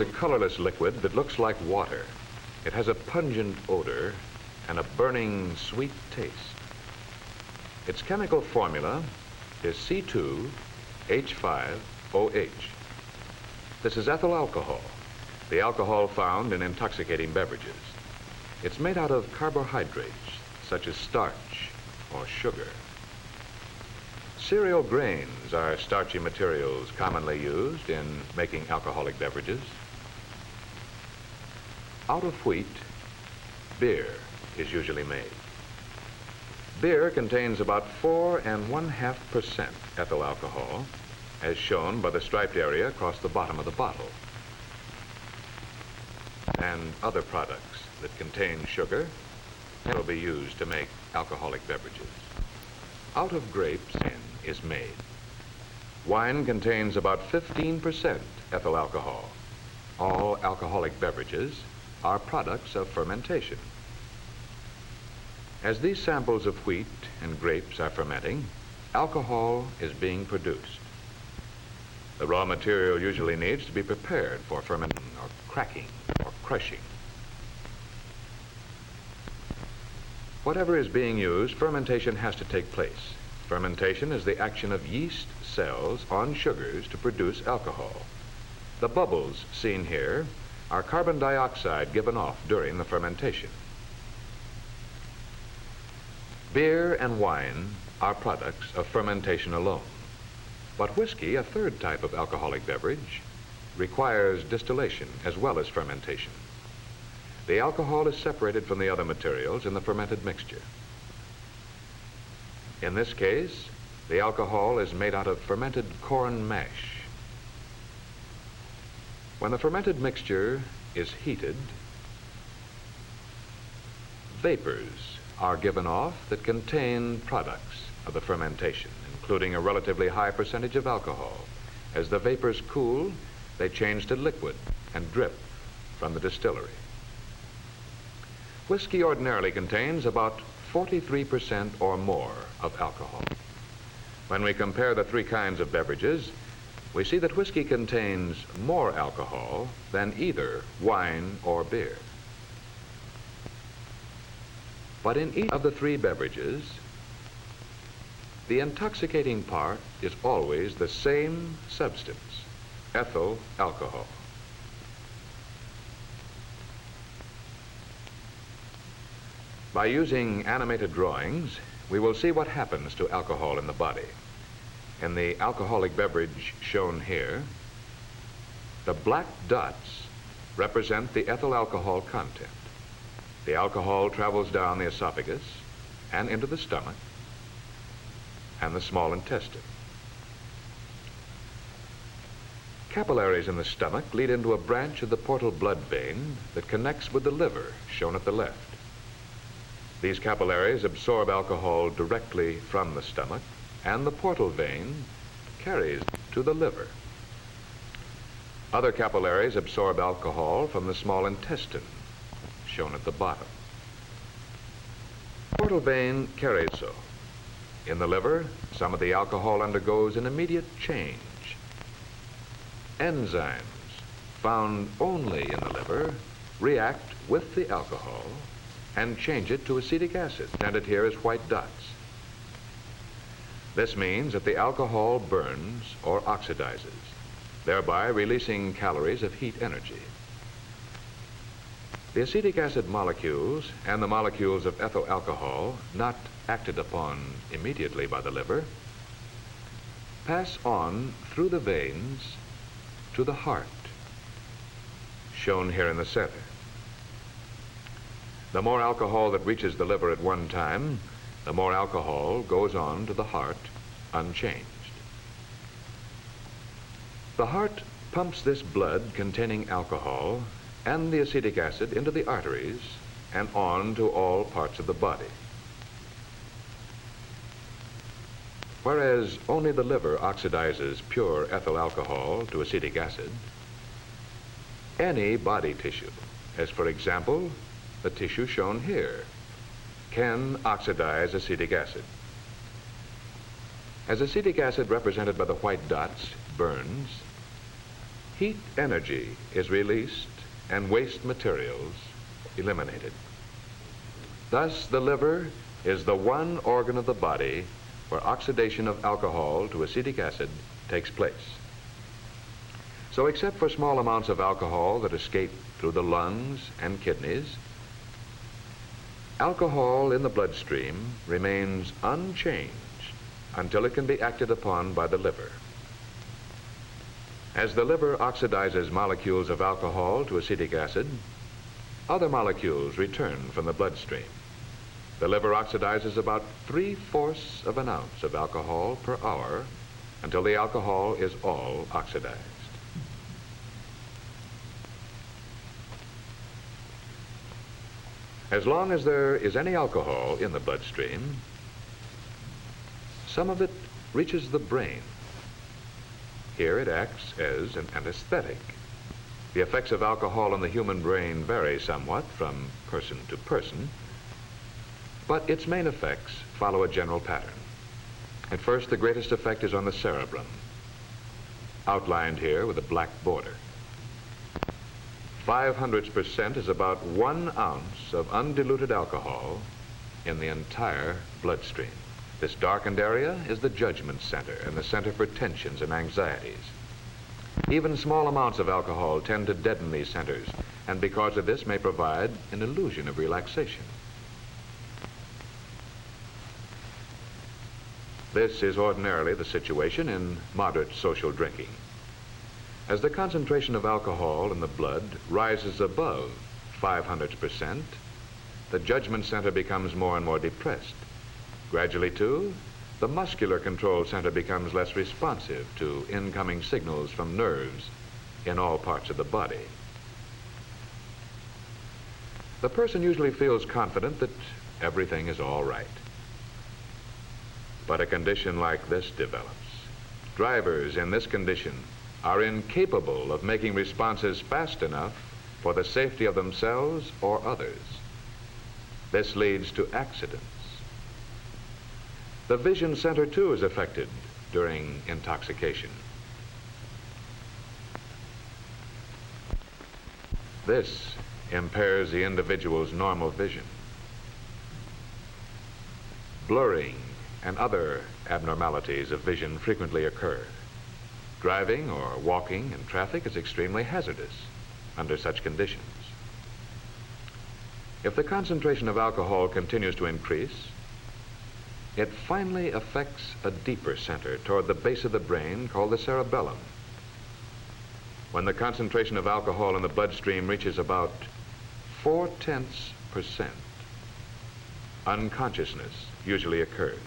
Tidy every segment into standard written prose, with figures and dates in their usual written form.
a colorless liquid that looks like water. It has a pungent odor and a burning, sweet taste. Its chemical formula is C2H5OH. This is ethyl alcohol, the alcohol found in intoxicating beverages. It's made out of carbohydrates, such as starch or sugar. Cereal grains are starchy materials commonly used in making alcoholic beverages. Out of wheat, beer is usually made. Beer contains about 4.5% ethyl alcohol, as shown by the striped area across the bottom of the bottle. And other products that contain sugar will be used to make alcoholic beverages. Out of grapes, wine is made. Wine contains about 15% ethyl alcohol. All alcoholic beverages are products of fermentation. As these samples of wheat and grapes are fermenting, alcohol is being produced. The raw material usually needs to be prepared for fermenting or cracking or crushing. Whatever is being used, fermentation has to take place. Fermentation is the action of yeast cells on sugars to produce alcohol. The bubbles seen here are carbon dioxide given off during the fermentation. Beer and wine are products of fermentation alone. But whiskey, a third type of alcoholic beverage, requires distillation as well as fermentation. The alcohol is separated from the other materials in the fermented mixture. In this case, the alcohol is made out of fermented corn mash. When the fermented mixture is heated, vapors are given off that contain products of the fermentation, including a relatively high percentage of alcohol. As the vapors cool, they change to liquid and drip from the distillery. Whiskey ordinarily contains about 43% or more of alcohol. When we compare the three kinds of beverages, we see that whiskey contains more alcohol than either wine or beer. But in each of the three beverages, the intoxicating part is always the same substance, ethyl alcohol. By using animated drawings, we will see what happens to alcohol in the body. In the alcoholic beverage shown here, the black dots represent the ethyl alcohol content. The alcohol travels down the esophagus and into the stomach and the small intestine. Capillaries in the stomach lead into a branch of the portal blood vein that connects with the liver, shown at the left. These capillaries absorb alcohol directly from the stomach, and the portal vein carries to the liver. Other capillaries absorb alcohol from the small intestine, shown at the bottom. The portal vein carries so. In the liver, some of the alcohol undergoes an immediate change. Enzymes found only in the liver react with the alcohol and change it to acetic acid, presented here as white dots. This means that the alcohol burns or oxidizes, thereby releasing calories of heat energy. The acetic acid molecules and the molecules of ethyl alcohol, not acted upon immediately by the liver, pass on through the veins to the heart, shown here in the center. The more alcohol that reaches the liver at one time, the more alcohol goes on to the heart unchanged. The heart pumps this blood containing alcohol and the acetic acid into the arteries and on to all parts of the body. Whereas only the liver oxidizes pure ethyl alcohol to acetic acid, any body tissue, as for example, the tissue shown here, can oxidize acetic acid. As acetic acid, represented by the white dots, burns, heat energy is released and waste materials eliminated. Thus, the liver is the one organ of the body where oxidation of alcohol to acetic acid takes place. So, except for small amounts of alcohol that escape through the lungs and kidneys, alcohol in the bloodstream remains unchanged until it can be acted upon by the liver. As the liver oxidizes molecules of alcohol to acetic acid, other molecules return from the bloodstream. The liver oxidizes about 3/4 of an ounce of alcohol per hour until the alcohol is all oxidized. As long as there is any alcohol in the bloodstream, some of it reaches the brain. Here it acts as an anesthetic. The effects of alcohol on the human brain vary somewhat from person to person, but its main effects follow a general pattern. At first, the greatest effect is on the cerebrum, outlined here with a black border. 0.05% is about 1 ounce of undiluted alcohol in the entire bloodstream. This darkened area is the judgment center and the center for tensions and anxieties. Even small amounts of alcohol tend to deaden these centers, and because of this may provide an illusion of relaxation. This is ordinarily the situation in moderate social drinking. As the concentration of alcohol in the blood rises above 0.05%, the judgment center becomes more and more depressed. Gradually, too, the muscular control center becomes less responsive to incoming signals from nerves in all parts of the body. The person usually feels confident that everything is all right. But a condition like this develops. Drivers in this condition are incapable of making responses fast enough for the safety of themselves or others. This leads to accidents. The vision center, too, is affected during intoxication. This impairs the individual's normal vision. Blurring and other abnormalities of vision frequently occur. Driving or walking in traffic is extremely hazardous under such conditions. If the concentration of alcohol continues to increase, it finally affects a deeper center toward the base of the brain called the cerebellum. When the concentration of alcohol in the bloodstream reaches about 0.4%, unconsciousness usually occurs.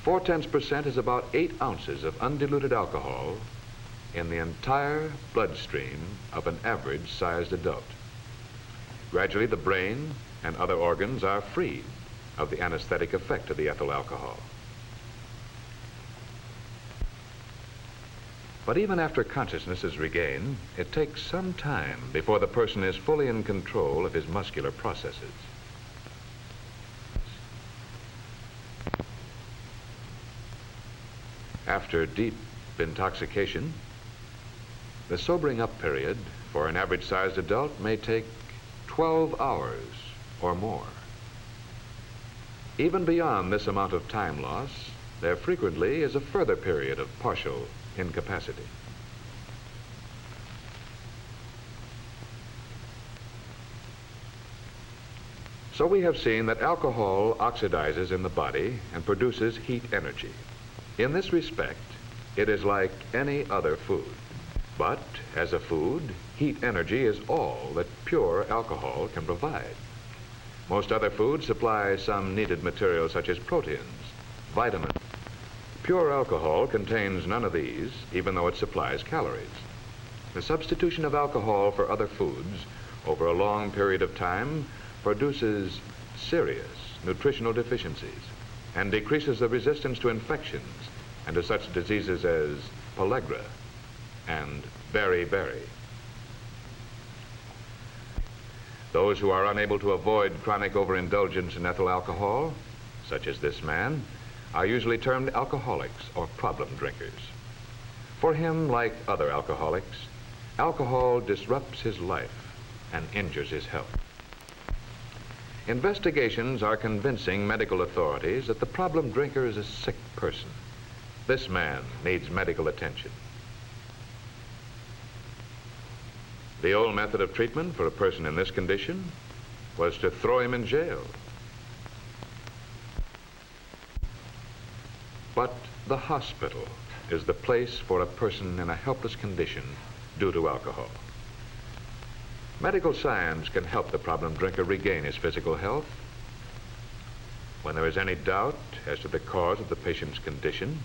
0.4% is about 8 ounces of undiluted alcohol in the entire bloodstream of an average-sized adult. Gradually, the brain and other organs are freed of the anesthetic effect of the ethyl alcohol. But even after consciousness is regained, it takes some time before the person is fully in control of his muscular processes. After deep intoxication, the sobering up period for an average-sized adult may take 12 hours or more. Even beyond this amount of time loss, there frequently is a further period of partial incapacity. So we have seen that alcohol oxidizes in the body and produces heat energy. In this respect, it is like any other food. But as a food, heat energy is all that pure alcohol can provide. Most other foods supply some needed materials such as proteins, vitamins. Pure alcohol contains none of these, even though it supplies calories. The substitution of alcohol for other foods over a long period of time produces serious nutritional deficiencies and decreases the resistance to infections and to such diseases as pellagra and beriberi. Those who are unable to avoid chronic overindulgence in ethyl alcohol, such as this man, are usually termed alcoholics or problem drinkers. For him, like other alcoholics, alcohol disrupts his life and injures his health. Investigations are convincing medical authorities that the problem drinker is a sick person. This man needs medical attention. The old method of treatment for a person in this condition was to throw him in jail. But the hospital is the place for a person in a helpless condition due to alcohol. Medical science can help the problem drinker regain his physical health. When there is any doubt as to the cause of the patient's condition,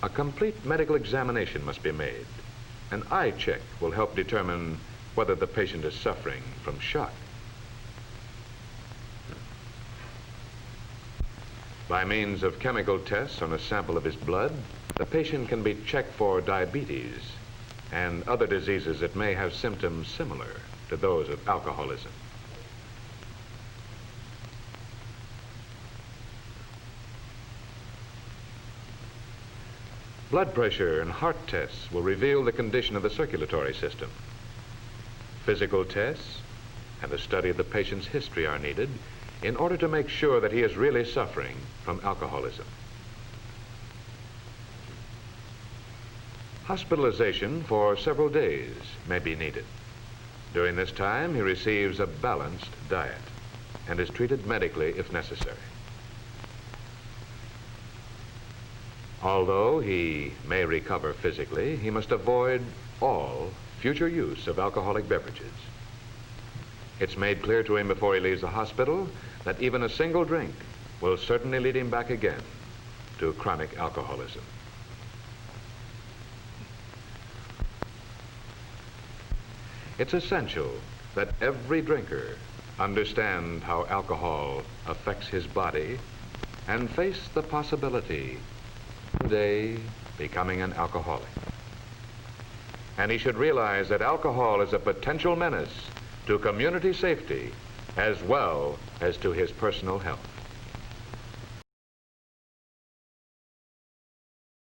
a complete medical examination must be made. An eye check will help determine whether the patient is suffering from shock. By means of chemical tests on a sample of his blood, the patient can be checked for diabetes and other diseases that may have symptoms similar to those of alcoholism. Blood pressure and heart tests will reveal the condition of the circulatory system. Physical tests and a study of the patient's history are needed in order to make sure that he is really suffering from alcoholism. Hospitalization for several days may be needed. During this time, he receives a balanced diet and is treated medically if necessary. Although he may recover physically, he must avoid all future use of alcoholic beverages. It's made clear to him before he leaves the hospital that even a single drink will certainly lead him back again to chronic alcoholism. It's essential that every drinker understand how alcohol affects his body and face the possibility of one day becoming an alcoholic. And he should realize that alcohol is a potential menace to community safety as well as to his personal health.